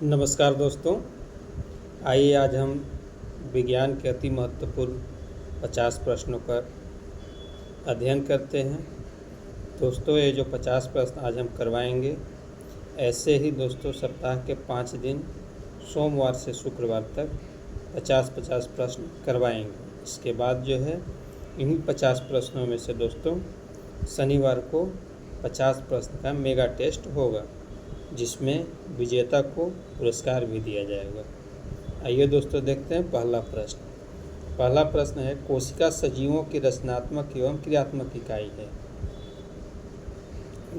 नमस्कार दोस्तों। आइए आज हम विज्ञान के अति महत्वपूर्ण 50 प्रश्नों का अध्ययन करते हैं। दोस्तों, ये जो 50 प्रश्न आज हम करवाएंगे, ऐसे ही दोस्तों सप्ताह के 5 दिन सोमवार से शुक्रवार तक 50-50 प्रश्न करवाएंगे। इसके बाद जो है इन्हीं 50 प्रश्नों में से दोस्तों शनिवार को 50 प्रश्न का मेगा टेस्ट होगा, जिसमें विजेता को पुरस्कार भी दिया जाएगा। आइए दोस्तों देखते हैं पहला प्रश्न है, कोशिका सजीवों की रचनात्मक एवं क्रियात्मक इकाई है।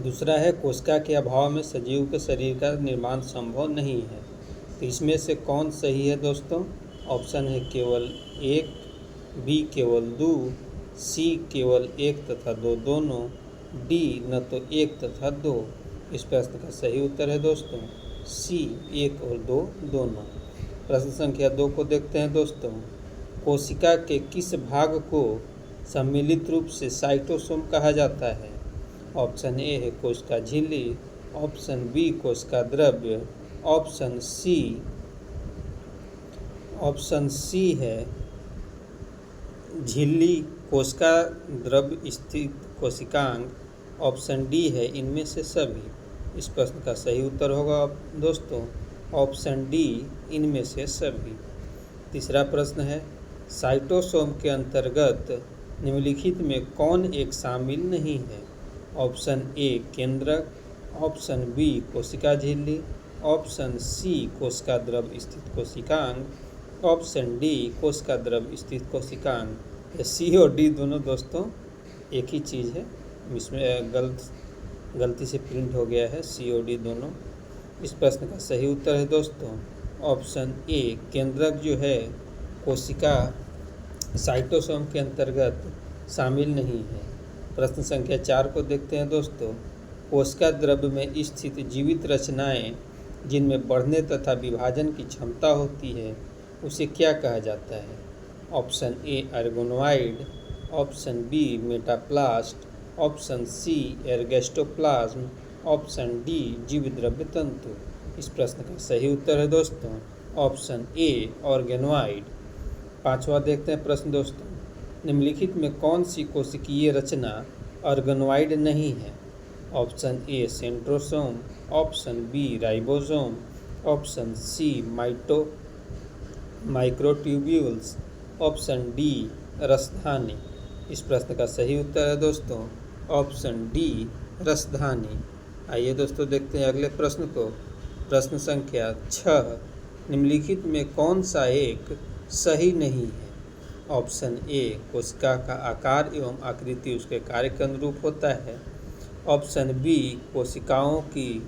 दूसरा है, कोशिका के अभाव में सजीव के शरीर का निर्माण संभव नहीं है। तो इसमें से कौन सही है दोस्तों? ऑप्शन है केवल 1, बी केवल 2, सी केवल 1 तथा 2 दोनों, डी न तो 1 तथा 2। इस प्रश्न का सही उत्तर है दोस्तों सी, 1 और 2 दोनों। प्रश्न संख्या 2 को देखते हैं दोस्तों। कोशिका के किस भाग को सम्मिलित रूप से साइटोसोम कहा जाता है? ऑप्शन ए है कोशिका झिल्ली, ऑप्शन बी कोशिका द्रव्य, ऑप्शन सी है झिल्ली कोशिका द्रव्य स्थित कोशिकांग, ऑप्शन डी है इनमें से सभी। इस प्रश्न का सही उत्तर होगा दोस्तों ऑप्शन डी, इनमें से सभी। तीसरा प्रश्न है, साइटोसोम के अंतर्गत निम्नलिखित में कौन एक शामिल नहीं है? ऑप्शन ए केंद्रक, ऑप्शन बी कोशिका झिल्ली, ऑप्शन सी कोशिका द्रव्य स्थित कोशिकांग, ऑप्शन डी कोशिका द्रव्य स्थित कोशिकांग। ये सी और डी दोनों दोस्तों एक ही चीज़ है, इसमें गलती से प्रिंट हो गया है, सी और डी दोनों। इस प्रश्न का सही उत्तर है दोस्तों ऑप्शन ए केंद्रक जो है कोशिका साइटोसोम के अंतर्गत शामिल नहीं है। प्रश्न संख्या 4 को देखते हैं दोस्तों। कोशिका द्रव्य में स्थित जीवित रचनाएं जिनमें बढ़ने तथा विभाजन की क्षमता होती है उसे क्या कहा जाता है? Option A organoid, option B metaplast, option C ergastoplasm, option D जीव द्रव्य तंतु। इस प्रश्न का सही उत्तर है दोस्तों ऑप्शन ए ऑर्गेनोइड। 5वां देखते हैं प्रश्न दोस्तों। निम्नलिखित में कौन सी कोशिकीय रचना ऑर्गेनोइड नहीं है? Option A centrosome, option B ribosome, option C microtubules, option D रसधानी। इस प्रश्न का सही उत्तर है दोस्तों ऑप्शन डी रसधानी। आइए दोस्तों देखते हैं अगले प्रश्न को। प्रश्न संख्या 6, निम्नलिखित में कौन सा एक सही नहीं है? ऑप्शन ए कोशिका का आकार एवं आकृति उसके कार्य के अनुरूप होता है, ऑप्शन बी कोशिकाओं की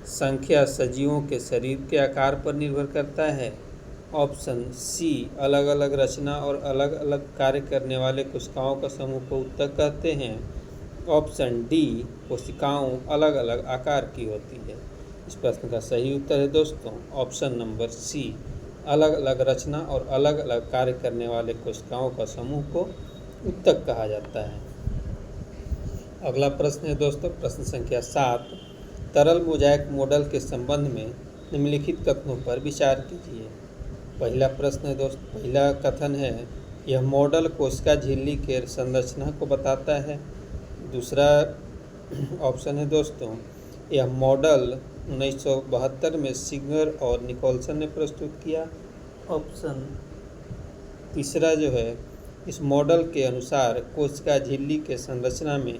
संख्या सजीवों के शरीर के आकार पर निर्भर करता है, ऑप्शन सी अलग अलग रचना और अलग अलग कार्य करने वाले कोशिकाओं का समूह को उत्तक कहते हैं, ऑप्शन डी कोशिकाओं अलग अलग आकार की होती है। इस प्रश्न का सही उत्तर है दोस्तों ऑप्शन नंबर सी, अलग अलग रचना और अलग अलग कार्य करने वाले कोशिकाओं का समूह को उत्तक कहा जाता है। अगला प्रश्न है दोस्तों प्रश्न संख्या 7, तरल मोजाइक मॉडल के संबंध में निम्नलिखित कथनों पर विचार कीजिए। पहला प्रश्न है दोस्त, पहला कथन है, यह मॉडल कोशिका झिल्ली के संरचना को बताता है। दूसरा ऑप्शन है दोस्तों, यह मॉडल 1972 में सिगर और निकोलसन ने प्रस्तुत किया। ऑप्शन तीसरा जो है, इस मॉडल के अनुसार कोशिका झिल्ली के संरचना में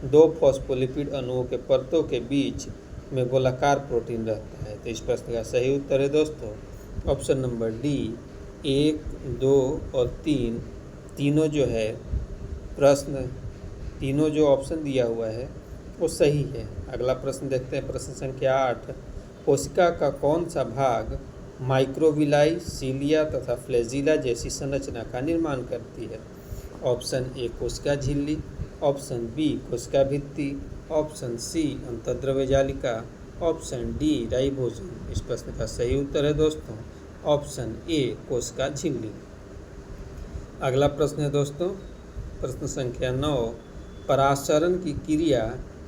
2 फॉस्फोलिपिड अणुओं के परतों के बीच में गोलाकार प्रोटीन रहता है। तो इस प्रश्न का सही उत्तर है दोस्तों ऑप्शन नंबर डी, 1, 2 और 3 तीनों जो है तीनों जो ऑप्शन दिया हुआ है वो सही है। अगला प्रश्न देखते हैं प्रश्न संख्या 8, कोशिका का कौन सा भाग माइक्रोविलाई, सीलिया तथा फ्लैजिला जैसी संरचना का निर्माण करती है? ऑप्शन ए कोशिका झिल्ली, ऑप्शन बी कोशिका भित्ति, ऑप्शन सी अंतर्द्रव्य जालिका, ऑप्शन डी राइबोसोम। इस प्रश्न का सही उत्तर है दोस्तों ऑप्शन ए कोशिका झिल्ली। अगला प्रश्न है दोस्तों प्रश्न संख्या 9, परासरण की क्रिया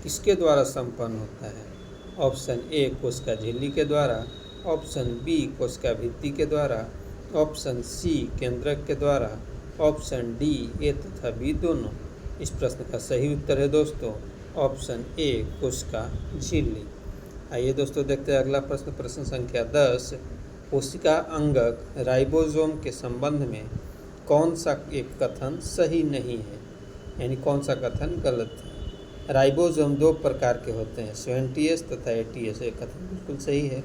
किसके द्वारा संपन्न होता है? ऑप्शन ए कोशिका झिल्ली के द्वारा, ऑप्शन बी कोशिका भित्ति के द्वारा, ऑप्शन सी केंद्रक के द्वारा, ऑप्शन डी ए तथा बी दोनों। इस प्रश्न का सही उत्तर है दोस्तों ऑप्शन ए कोशिका झिल्ली। आइए दोस्तों देखते हैं अगला प्रश्न, प्रश्न संख्या 10। कोशिका अंगक राइबोसोम के संबंध में कौन सा एक कथन सही नहीं है, यानी कौन सा कथन गलत है। राइबोसोम दो प्रकार के होते हैं, 70S तथा 80S। एक कथन बिल्कुल सही है।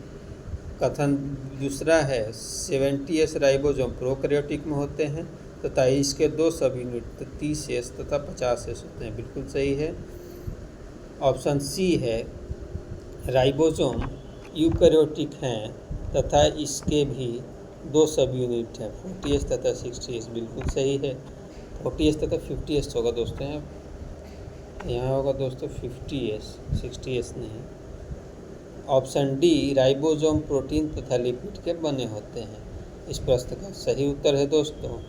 कथन दूसरा है 70S राइबोसोम प्रोकैरियोटिक में होते हैं तथा इसके दो सब यूनिट 30S तथा 50S होते हैं, बिल्कुल सही है। ऑप्शन सी है राइबोसोम यूकैरियोटिक हैं तथा इसके भी दो सब यूनिट हैं 40S तथा 60S, बिल्कुल सही है। 40S तथा 50S होगा दोस्तों, यहाँ होगा दोस्तों 50S, 60S नहीं। ऑप्शन डी राइबोसोम प्रोटीन तथा लिपिड के बने होते हैं। इस प्रश्न का सही उत्तर है दोस्तों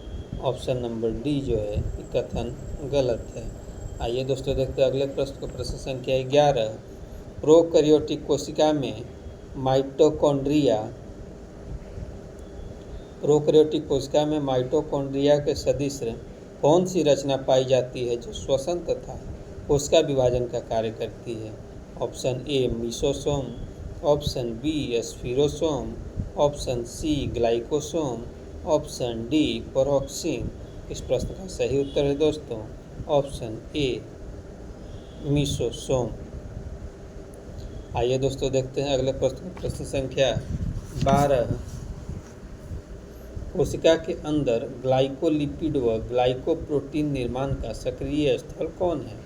ऑप्शन नंबर डी जो है ये कथन गलत है। आइए दोस्तों देखते हैं अगले प्रश्न को, प्रश्न संख्या 11। प्रोकैरियोटिक कोशिका में माइटोकॉन्ड्रिया के सदृश कौन सी रचना पाई जाती है जो श्वसन तथा कोशिका विभाजन का कार्य करती है। Option A mesosome, option B spherosome, option C glycosome, option D peroxin. इस प्रश्न का सही उत्तर है दोस्तों ऑप्शन ए मीसोसोम। आइए दोस्तों देखते हैं अगले प्रश्न, प्रश्न संख्या 12। कोशिका के अंदर ग्लाइकोलिपिड व ग्लाइकोप्रोटीन निर्माण का सक्रिय स्थल कौन है।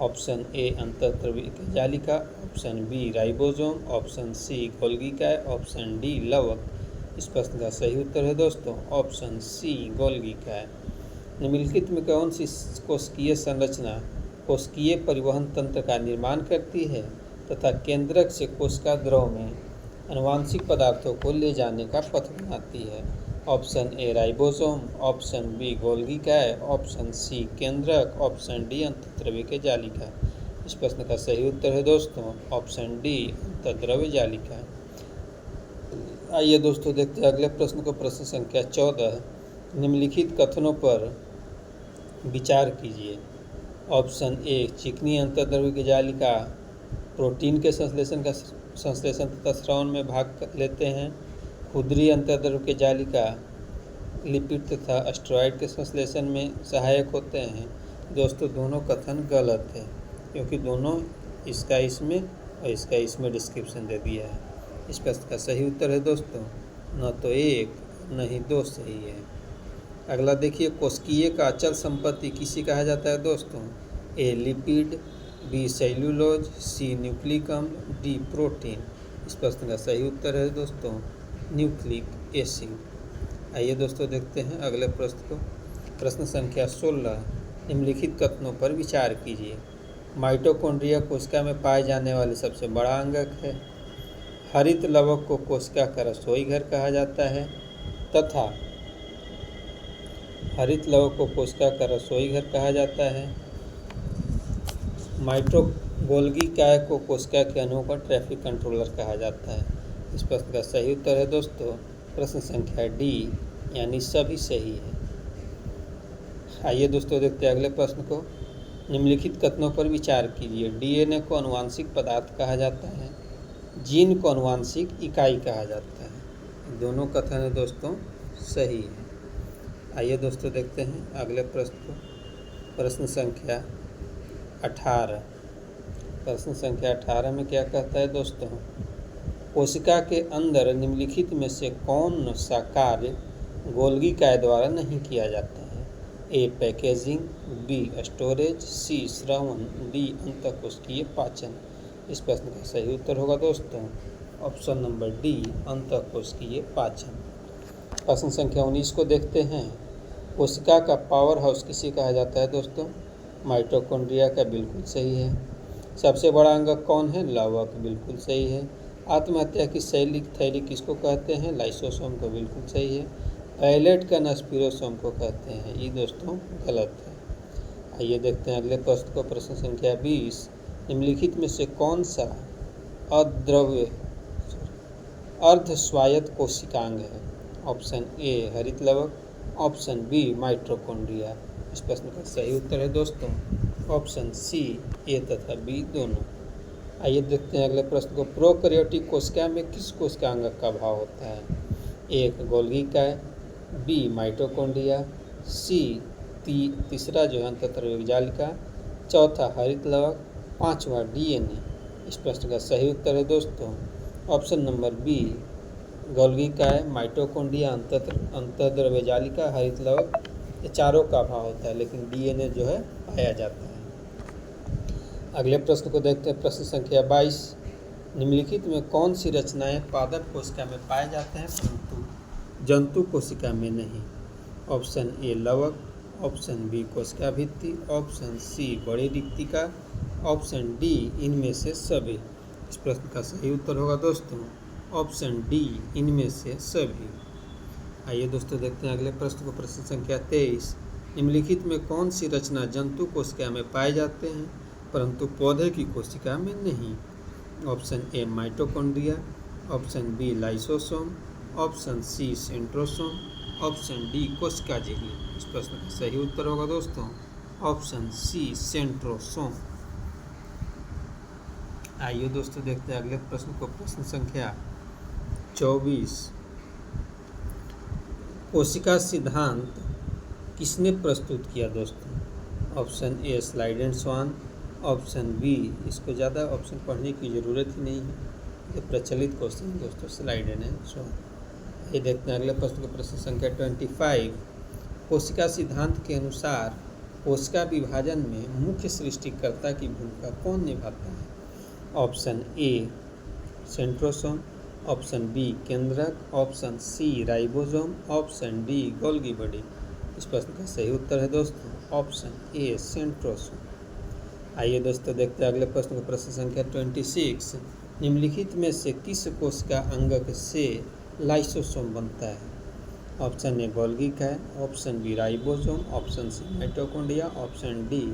ऑप्शन ए अंतःद्रव्यिक जालिका, option B ribosome, option C गोल्गिकाय, ऑप्शन डी लवक। इस प्रश्न का सही उत्तर है दोस्तों ऑप्शन सी गोल्गिकाय। निम्नलिखित में कौन सी कोशिकीय संरचना कोशिकीय परिवहन तंत्र का निर्माण करती है तथा केंद्रक से कोशिका द्रव में आनुवांशिक पदार्थों को ले जाने का पथ बनाती है। Option A ribosome, option B गोल्गिकाय, ऑप्शन सी केंद्रक, ऑप्शन डी अंतःद्रव्यिक जालिका। इस प्रश्न का सही उत्तर है दोस्तों ऑप्शन डी अंतःद्रव्य जालिका। आइए दोस्तों देखते हैं अगले प्रश्न को, प्रश्न संख्या 14। निम्नलिखित कथनों पर विचार कीजिए। ऑप्शन ए चिकनी अंतःद्रव्यिक जालिका प्रोटीन के संश्लेषण तथा स्रावन में भाग लेते हैं। खुदरी अंतःद्रव्यिक जालिका लिपिड तथा स्टेरॉइड के संश्लेषण में सहायक होते हैं। दोस्तों दोनों कथन गलत है क्योंकि दोनों इसका इसमें और इसका इसमें डिस्क्रिप्शन दे दिया है। इस प्रश्न का सही उत्तर है दोस्तों न तो एक न ही दो सही है। अगला देखिए, कोशिकीय का अचल संपत्ति किसे कहा जाता है दोस्तों। ए लिपिड, बी सेल्यूलोज, सी न्यूक्लिक अम्ल, डी प्रोटीन। इस प्रश्न का सही उत्तर है दोस्तों न्यूक्लिक एसिड। आइए दोस्तों देखते हैं अगले प्रश्न को, प्रश्न संख्या 16। निम्नलिखित कथनों पर विचार कीजिए। माइटोकॉन्ड्रिया कोशिका में पाए जाने वाले सबसे बड़ा अंगक है। हरित लवक को कोशिका का रसोई घर कहा जाता है तथा हरित लवक को कोशिका का रसोई घर कहा जाता है। गोल्गिकाय को कोशिका के अणुओं का ट्रैफिक कंट्रोलर कहा जाता है। इस प्रश्न का सही उत्तर है दोस्तों प्रश्न संख्या डी यानी सभी सही है। आइए दोस्तों देखते हैं अगले प्रश्न को। निम्नलिखित कथनों पर विचार कीजिए। डीएनए को आनुवांशिक पदार्थ कहा जाता है, जीन को आनुवांशिक इकाई कहा जाता है। दोनों कथन है दोस्तों सही है। आइए दोस्तों देखते हैं अगले प्रश्न को, प्रश्न संख्या 18। प्रश्न संख्या 18 में क्या कहता है दोस्तों, कोशिका के अंदर निम्नलिखित में से कौन सा कार्य गोल्गिकाय द्वारा नहीं किया जाता है। ए पैकेजिंग, बी स्टोरेज, सी श्रवण, डी अंतःकोशिकीय पाचन। इस प्रश्न का सही उत्तर होगा दोस्तों ऑप्शन नंबर डी अंतःकोशिकीय पाचन। प्रश्न संख्या 19 को देखते हैं। कोशिका का पावर हाउस किसे कहा जाता है दोस्तों। माइटोकॉन्ड्रिया का बिल्कुल सही है। सबसे बड़ा अंगक कौन है, लवक, बिल्कुल सही है। आत्महत्या की थैली किसको कहते हैं, लाइसोसोम को, बिल्कुल सही है। पायलट का स्पिरोसोम को कहते हैं, ये दोस्तों गलत है। आइए देखते हैं अगले प्रश्न को, प्रश्न संख्या 20। निम्नलिखित में से कौन सा अर्ध स्वायत्त कोशिकांग है? ऑप्शन ए हरित लवक, ऑप्शन बी माइटोकॉन्ड्रिया। इस प्रश्न का सही उत्तर है दोस्तों ऑप्शन सी, ए तथा बी दोनों। आइए देखते हैं अगले प्रश्न को। प्रोकैरियोटिक कोशिका में किस कोशिकांग का अभाव होता है? एक गोल्गी काय, बी माइटोकॉन्ड्रिया, सी तीसरा जो है अंतःद्रव्य जालिका, चौथा हरित लवक, पांचवा डीएनए। इस प्रश्न का सही उत्तर है दोस्तों ऑप्शन नंबर बी, गोल्गी काय, माइटोकॉन्ड्रिया, अंतःद्रव्य जालिका, हरित लवक, ये चारों का अभाव होता है, लेकिन डीएनए जो है पाया जाता है। अगले प्रश्न को देखते हैं। प्रश्न संख्या 22, निम्नलिखित में कौन सी रचनाएं पादप कोशिका में पाए जाते हैं परंतु जंतु कोशिका में नहीं? ऑप्शन ए लवक, ऑप्शन बी कोशिका भित्ति, ऑप्शन सी बड़ी रिक्तिका, ऑप्शन डी इनमें से सभी। इस प्रश्न का सही उत्तर होगा दोस्तों ऑप्शन डी इनमें से सभी। आइए दोस्तों देखते हैं अगले प्रश्न को। प्रश्न संख्या 23, निम्नलिखित में कौन सी रचना जंतु कोशिका में पाए जाते हैं परंतु पौधे की कोशिका में नहीं? Option A mitochondria, option B lysosome, option C centrosome, option D कोशिका झिल्ली। इस प्रश्न का सही उत्तर होगा दोस्तों ऑप्शन सी सेंट्रोसोम। आइए दोस्तों देखते हैं अगले प्रश्न को। प्रश्न संख्या 24, कोशिका सिद्धांत किसने प्रस्तुत किया दोस्तों? ऑप्शन ए स्लाइडेन-स्वान, ऑप्शन बी, इसको ज़्यादा ऑप्शन पढ़ने की ज़रूरत ही नहीं है, ये प्रचलित क्वेश्चन दोस्तों स्लाइडेन-स्वान। ये देखते हैं अगले प्रश्न को। प्रश्न संख्या 25, कोशिका सिद्धांत के अनुसार कोशिका विभाजन में मुख्य सृष्टिकर्ता की भूमिका कौन निभाता है? Option A centrosome, option B केंद्रक, option C ribosome, option D Golgi body. इस प्रश्न का सही उत्तर है दोस्तों ऑप्शन ए सेंट्रोसोम। आइए दोस्तों देखते हैं अगले प्रश्न को। प्रश्न संख्या 26, निम्नलिखित में से किस कोशिका अंगक से लाइसोसोम बनता है? ऑप्शन ए गोल्गी काय, option B ribosome, option C mitochondria, option D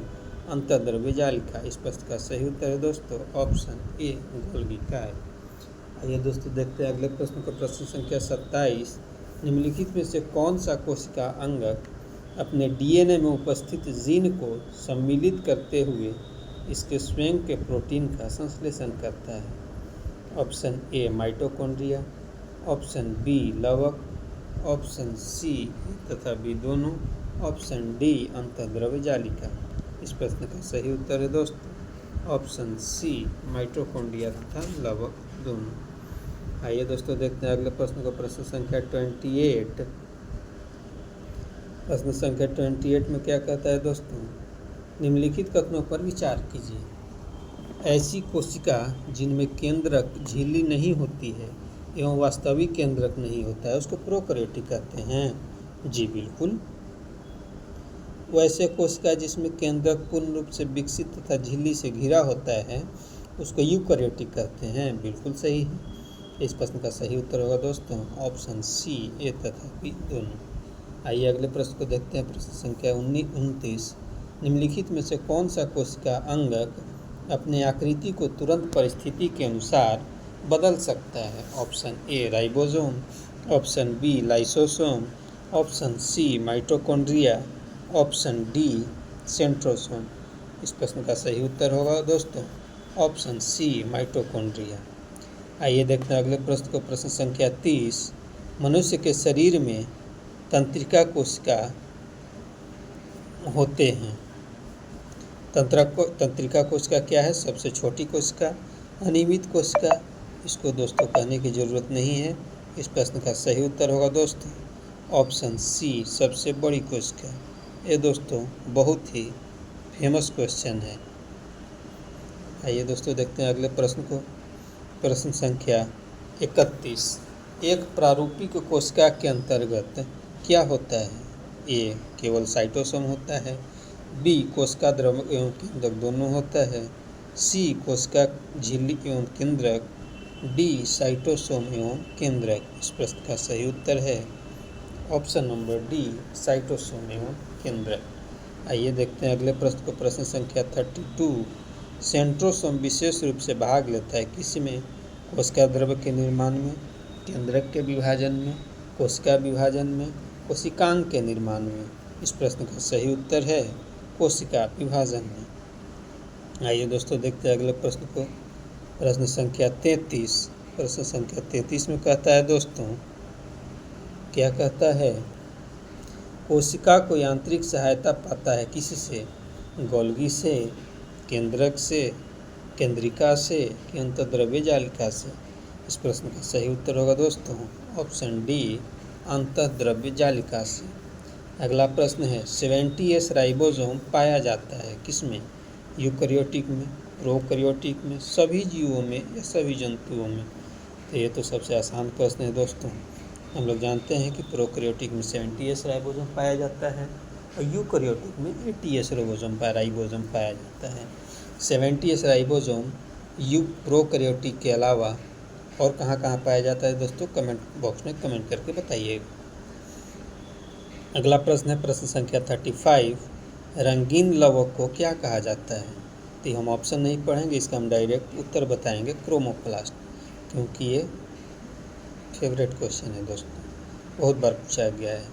अंतःद्रव्य जालिका। इस प्रश्न का सही उत्तर है दोस्तों ऑप्शन ए गोल्गी काय। आइए दोस्तों देखते हैं अगले प्रश्न को। प्रश्न संख्या 27, निम्नलिखित में से कौन सा कोशिका अंगक अपने डीएनए में उपस्थित जीन को सम्मिलित करते हुए इसके स्वयं के प्रोटीन का संश्लेषण करता है? Option A mitochondria, option B लवक, ऑप्शन सी तथा बी दोनों, ऑप्शन डी अंतःद्रव्य जालिका। इस प्रश्न का सही उत्तर है दोस्तों ऑप्शन सी माइटोकॉन्ड्रिया तथा लवक दोनों। आइए दोस्तों देखते हैं अगले प्रश्न को। प्रश्न संख्या 28, प्रश्न संख्या 28 में क्या कहता है दोस्तों? निम्नलिखित कथनों पर विचार कीजिए। ऐसी कोशिका जिनमें केंद्रक झिल्ली नहीं होती है एवं वास्तविक केंद्रक नहीं होता है उसको प्रोकैरियोटिक कहते हैं। जी बिल्कुल। वैसे कोशिका जिसमें केंद्रक पूर्ण रूप से विकसित तथा झिल्ली से घिरा होता है उसको यूकैरियोटिक कहते हैं। बिल्कुल सही है। इस प्रश्न का सही उत्तर होगा दोस्तों ऑप्शन सी ए तथा बी दोनों। आइए अगले प्रश्न को देखते हैं। प्रश्न संख्या 29, निम्नलिखित में से कौन सा कोशिका अंगक अपने आकृति को तुरंत परिस्थिति के अनुसार बदल सकता है? Option A ribosome, option B lysosome, option C mitochondria, option D centrosome. इस प्रश्न का सही उत्तर होगा दोस्तों ऑप्शन सी माइटोकॉन्ड्रिया। आइए देखते हैं अगले प्रश्न को। प्रश्न संख्या 30, मनुष्य के शरीर में तंत्रिका कोशिका होते हैं। तंत्रिका कोशिका क्या है? सबसे छोटी कोशिका, अनियमित कोशिका, इसको दोस्तों कहने की ज़रूरत नहीं है। इस प्रश्न का सही उत्तर होगा दोस्तों ऑप्शन सी सबसे बड़ी कोशिका। ये दोस्तों बहुत ही फेमस क्वेश्चन है। आइए दोस्तों देखते हैं अगले प्रश्न को। प्रश्न संख्या 31, एक प्रारूपिक कोशिका के अंतर्गत क्या होता है? ए केवल साइटोसोम होता है, बी कोशिका द्रव्य एवं केंद्रक दोनों होता है, सी कोशिका झिल्ली एवं केंद्रक, डी साइटोसोम एवं केंद्रक। इस प्रश्न का सही उत्तर है ऑप्शन नंबर डी साइटोसोम एवं केंद्रक। आइए देखते हैं अगले प्रश्न को। प्रश्न संख्या 32, सेंट्रोसोम विशेष रूप से भाग लेता है किसमें? कोशिका द्रव्य के निर्माण में, केंद्रक के विभाजन में, कोशिका विभाजन में, कोशिकांग के निर्माण में। इस प्रश्न का सही उत्तर है कोशिका विभाजन में। आइए दोस्तों देखते हैं अगले प्रश्न को। प्रश्न संख्या 33। प्रश्न संख्या 33 में कहता है दोस्तों, क्या कहता है? कोशिका को यांत्रिक सहायता पाता है किससे? गोल्गी से, केंद्रक से, केंद्रिका से कि अंतःद्रव्य जालिका से? इस प्रश्न का सही उत्तर होगा दोस्तों ऑप्शन डी, अंतःद्रव्य जालिका से। अगला प्रश्न है 70S राइबोसोम पाया जाता है किसमें? यूकैरियोटिक में, प्रोकैरियोटिक में, सभी जीवों में या सभी जंतुओं में? तो ये तो सबसे आसान प्रश्न है दोस्तों। हम लोग जानते हैं कि प्रोकैरियोटिक में 70S राइबोसोम पाया जाता है और यूकैरियोटिक में 80S राइबोसोम पाया जाता है। 70S राइबोसोम प्रोकैरियोटिक के अलावा और कहाँ कहाँ पाया जाता है दोस्तों? कमेंट बॉक्स में कमेंट करके बताइए। अगला प्रश्न है प्रश्न संख्या 35। रंगीन लवक को क्या कहा जाता है? तो हम ऑप्शन नहीं पढ़ेंगे, इसका हम डायरेक्ट उत्तर बताएंगे क्रोमोप्लास्ट, क्योंकि ये फेवरेट क्वेश्चन है दोस्तों, बहुत बार पूछा गया है।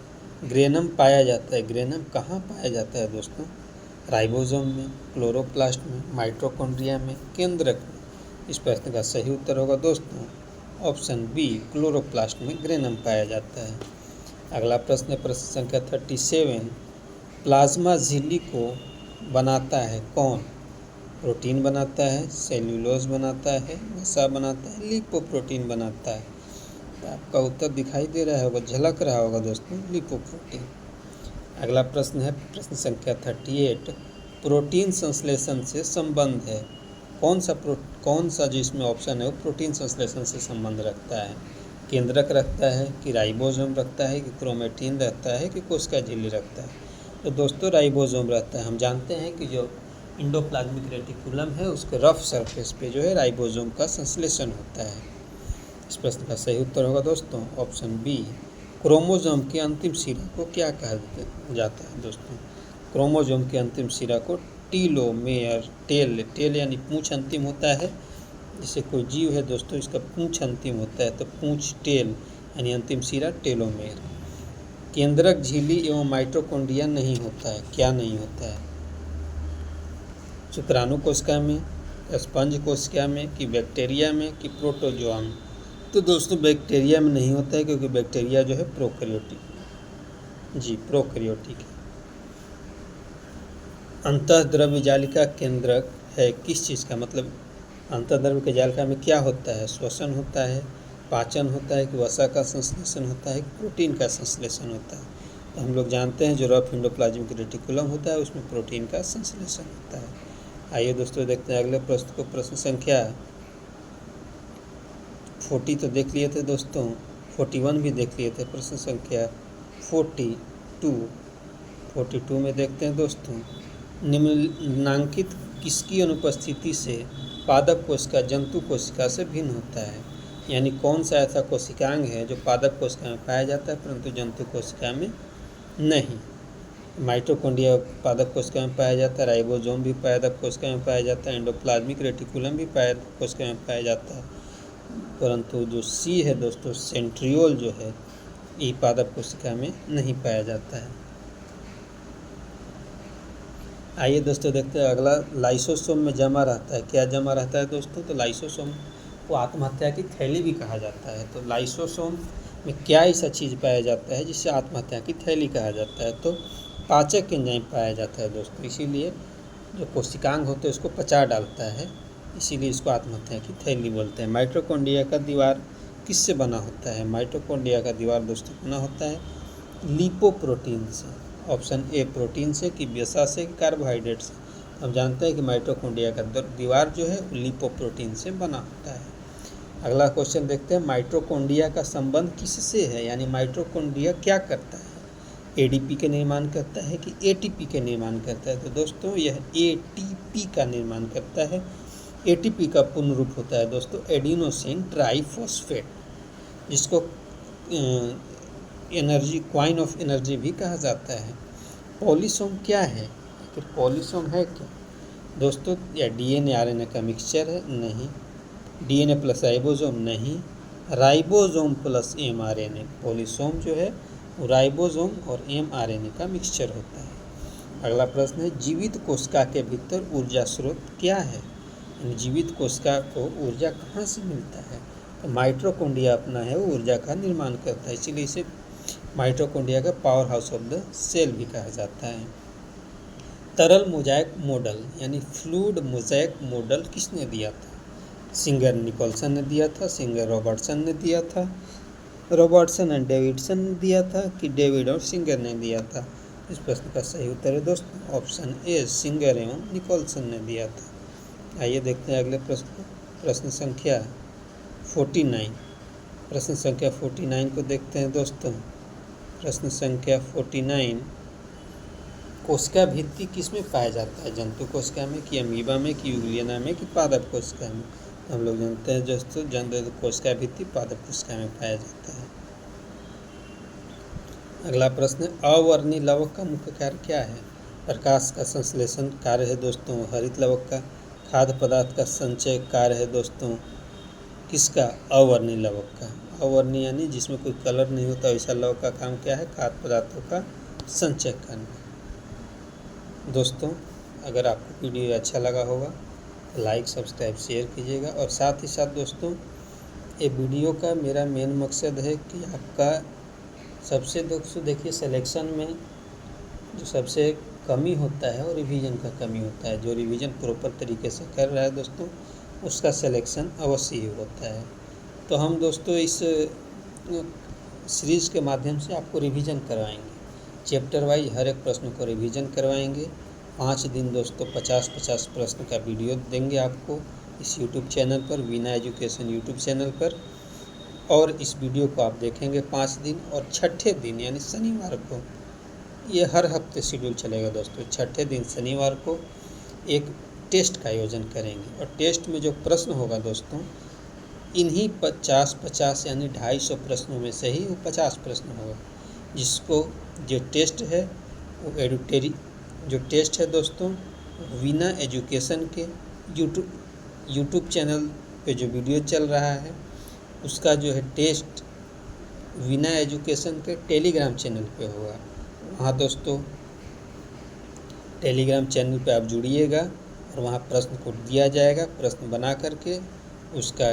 ग्रेनम पाया जाता है, ग्रेनम कहाँ पाया जाता है दोस्तों? राइबोसोम में, क्लोरोप्लास्ट में, माइटोकॉन्ड्रिया में, केंद्रक में? इस प्रश्न का सही उत्तर होगा दोस्तों ऑप्शन बी, क्लोरोप्लास्ट में ग्रेनम पाया जाता है। अगला प्रश्न है प्रश्न संख्या 37। प्लाज्मा झिल्ली को बनाता है कौन? प्रोटीन बनाता है, सेल्यूलोज बनाता है, वसा बनाता है, लिपोप्रोटीन बनाता है? तो आपका उत्तर दिखाई दे रहा होगा, झलक रहा होगा दोस्तों, लिपोप्रोटीन। अगला प्रश्न है प्रश्न संख्या 38। प्रोटीन संश्लेषण से संबंध है, कौन सा जो इसमें ऑप्शन है वो प्रोटीन संश्लेषण से संबंध रखता है? केंद्रक रखता है कि राइबोसोम रखता है कि क्रोमेटिन रहता है कि कोशिका झिल्ली रखता है? तो दोस्तों राइबोसोम रहता है। हम जानते हैं कि जो इंडोप्लाज्मिक रेटिकुलम है उसके रफ सरफेस पे जो है राइबोसोम का संश्लेषण होता है। इस प्रश्न का सही उत्तर होगा दोस्तों ऑप्शन बी, क्रोमोसोम के अंतिम सिरा को क्या कहा जाता है दोस्तों? क्रोमोसोम के अंतिम सिरा को टीलोमेयर, टेल यानी पूंछ अंतिम होता है। जैसे कोई जीव है दोस्तों, इसका पूंछ अंतिम होता है, तो पूंछ टेल यानी अंतिम सिरा टेलोमेयर। केंद्रक झिल्ली एवं माइटोकॉन्ड्रिया नहीं होता है, क्या नहीं होता है? शुक्राणु कोशिका में, स्पंज कोशिका में कि बैक्टीरिया में कि प्रोटोजोआ में? तो दोस्तों बैक्टीरिया में नहीं होता है, क्योंकि बैक्टीरिया जो है प्रोकैरियोटिक, जी प्रोकैरियोटिक है। अंतःद्रव्य जालिका केंद्रक है किस चीज़ का? मतलब अंतःद्रव्य जालिका में क्या होता है? श्वसन होता है, पाचन होता है कि वसा का संश्लेषण होता है कि प्रोटीन का संश्लेषण होता है? तो हम लोग जानते हैं जो रफ इंडोप्लाज्मिक रेटिकुलम होता है उसमें प्रोटीन का संश्लेषण होता है। आइए दोस्तों देखते हैं अगले प्रश्न को। प्रश्न संख्या 40 तो देख लिए थे दोस्तों, 41 भी देख लिए थे। प्रश्न संख्या 42 में देखते हैं दोस्तों, निम्नांकित किसकी अनुपस्थिति से पादप कोशिका जंतु कोशिका से भिन्न होता है? यानी कौन सा ऐसा कोशिकांग है जो पादप कोशिका में पाया जाता है परंतु जंतु कोशिका में नहीं? माइटोकॉन्ड्रिया पादप कोशिका में पाया जाता है, राइबोसोम भी पादप कोशिका में पाया जाता है, एंडोप्लाज्मिक रेटिकुलम भी पादप कोशिका में पाया जाता है, परंतु जो सी है दोस्तों सेंट्रियोल जो है ये पादप कोशिका में नहीं पाया जाता है। आइए दोस्तों देखते हैं अगला, लाइसोसोम में जमा रहता है, क्या जमा रहता है दोस्तों? तो लाइसोसोम को आत्महत्या की थैली भी कहा जाता है। तो लाइसोसोम में क्या ऐसा चीज़ पाया जाता है जिससे आत्महत्या की थैली कहा जाता है? तो पाचक एंजाइम पाया जाता है दोस्तों, इसीलिए जो कोशिकांग होते हैं उसको पचा डालता है, इसीलिए इसको आत्महत्या की थैली बोलते हैं। माइटोकॉन्ड्रिया का दीवार किससे बना होता है? माइटोकॉन्ड्रिया का दीवार दोस्तों बना होता है लिपोप्रोटीन से। ऑप्शन ए प्रोटीन से कि वसा से, कार्बोहाइड्रेट से? हम जानते हैं कि माइटोकॉन्ड्रिया का दीवार जो है लिपोप्रोटीन से बना होता है। अगला क्वेश्चन देखते हैं, माइटोकॉन्ड्रिया का संबंध किससे है? यानी माइटोकॉन्ड्रिया क्या करता है? एडीपी के निर्माण करता है कि एटीपी के निर्माण करता है? तो दोस्तों यह एटीपी का निर्माण करता है। एटीपी का पूर्ण रूप होता है दोस्तों एडिनोसिन ट्राइफॉस्फेट, जिसको एनर्जी क्वाइन ऑफ एनर्जी भी कहा जाता है। पॉलीसोम क्या है? तो पॉलीसोम है क्या दोस्तों? या डीएनए आरएनए का मिक्सचर है? नहीं। DNA plus ribosome? नहीं। Ribosome plus mRNA। पॉलीसोम जो है वो राइबोसोम और mRNA का मिक्सचर होता है। अगला प्रश्न है, जीवित कोशिका के भीतर ऊर्जा स्रोत क्या है? यानी जीवित कोशिका को ऊर्जा कहाँ से मिलता है? तो माइटोकॉन्ड्रिया अपना है वो ऊर्जा का निर्माण करता है, इसीलिए इसे माइटोकॉन्ड्रिया का power house of the cell भी कहा जाता है। तरल मोज़ेक मॉडल यानी फ्लूइड मोज़ेक मॉडल किसने दिया था? सिंगर निकोलसन ने दिया था, सिंगर रॉबर्टसन ने दिया था, रॉबर्टसन एंड डेविडसन ने दिया था कि डेविड और सिंगर ने दिया था? इस प्रश्न का सही उत्तर है दोस्तों ऑप्शन ए, सिंगर एवं निकोलसन ने दिया था। आइए देखते हैं अगले प्रश्न को। प्रश्न संख्या 49। प्रश्न संख्या 49 को देखते हैं दोस्तों। प्रश्न संख्या 49, कोशिका भित्ति किस में पाया जाता है? जंतु कोशिका में कि अमीबा में कि यूग्लिया में कि पादप कोशिका में? हम लोग जानते हैं दोस्तों जंतु कोशिका भित्ति पादप कोशिका में पाया जाता है। अगला प्रश्न, अवर्णी लवक का मुख्य कार्य क्या है? प्रकाश का संश्लेषण कार्य है दोस्तों हरित लवक का। खाद्य पदार्थ का संचय कार्य है दोस्तों किसका? अवर्णी लवक का। अवर्णी यानी जिसमें कोई कलर नहीं होता, ऐसा लवक का काम क्या है? खाद्य पदार्थों का संचय करना। दोस्तों अगर आपको वीडियो अच्छा लगा होगा तो लाइक सब्सक्राइब शेयर कीजिएगा, और साथ ही साथ दोस्तों ये वीडियो का मेरा मेन मकसद है कि आपका सबसे दोस्तों देखिए सिलेक्शन में जो सबसे कमी होता है वो रिवीजन का कमी होता है। जो रिवीजन प्रॉपर तरीके से कर रहा है दोस्तों उसका सिलेक्शन अवश्य ही होता है। तो हम दोस्तों इस सीरीज़ के माध्यम से आपको रिवीजन करवाएंगे, चैप्टर वाइज हर एक प्रश्न को रिवीजन करवाएंगे। 5 दिन दोस्तों 50-50 प्रश्न का वीडियो देंगे आपको इस यूट्यूब चैनल पर, वीना एजुकेशन यूट्यूब चैनल पर। और इस वीडियो को आप देखेंगे 5 दिन, और छठे दिन यानी शनिवार को, ये हर हफ्ते शेड्यूल चलेगा दोस्तों, छठे दिन शनिवार को एक टेस्ट का आयोजन करेंगे। और टेस्ट में जो प्रश्न होगा दोस्तों इन्हीं 50-50 यानी 250 प्रश्नों में से ही वो 50 प्रश्न होगा, जिसको जो टेस्ट है वो जो टेस्ट है दोस्तों वीना एजुकेशन के यूट्यूब चैनल पे जो वीडियो चल रहा है उसका जो है टेस्ट वीना एजुकेशन के टेलीग्राम चैनल पे होगा। वहाँ दोस्तों टेलीग्राम चैनल पे आप जुड़िएगा और वहाँ प्रश्न को दिया जाएगा, प्रश्न बना करके उसका